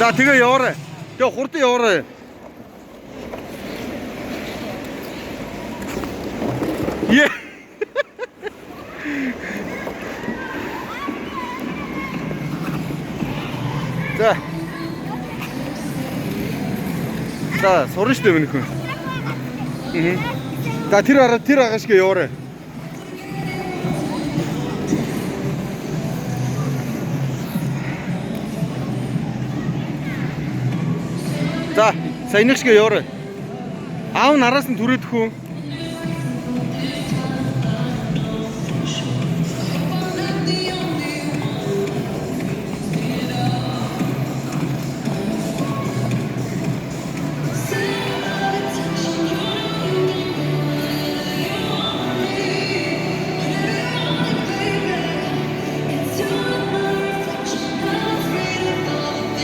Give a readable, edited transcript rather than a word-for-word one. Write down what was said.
За тэгээ яваарай. Тэгээ хурдан яваарай. Е. За. За, сурна шүү дээ минь хүн. За тэр агашгаа яваарай. За, сая нэг шиг яваарай. Аав нараас нь түрээдэх үү?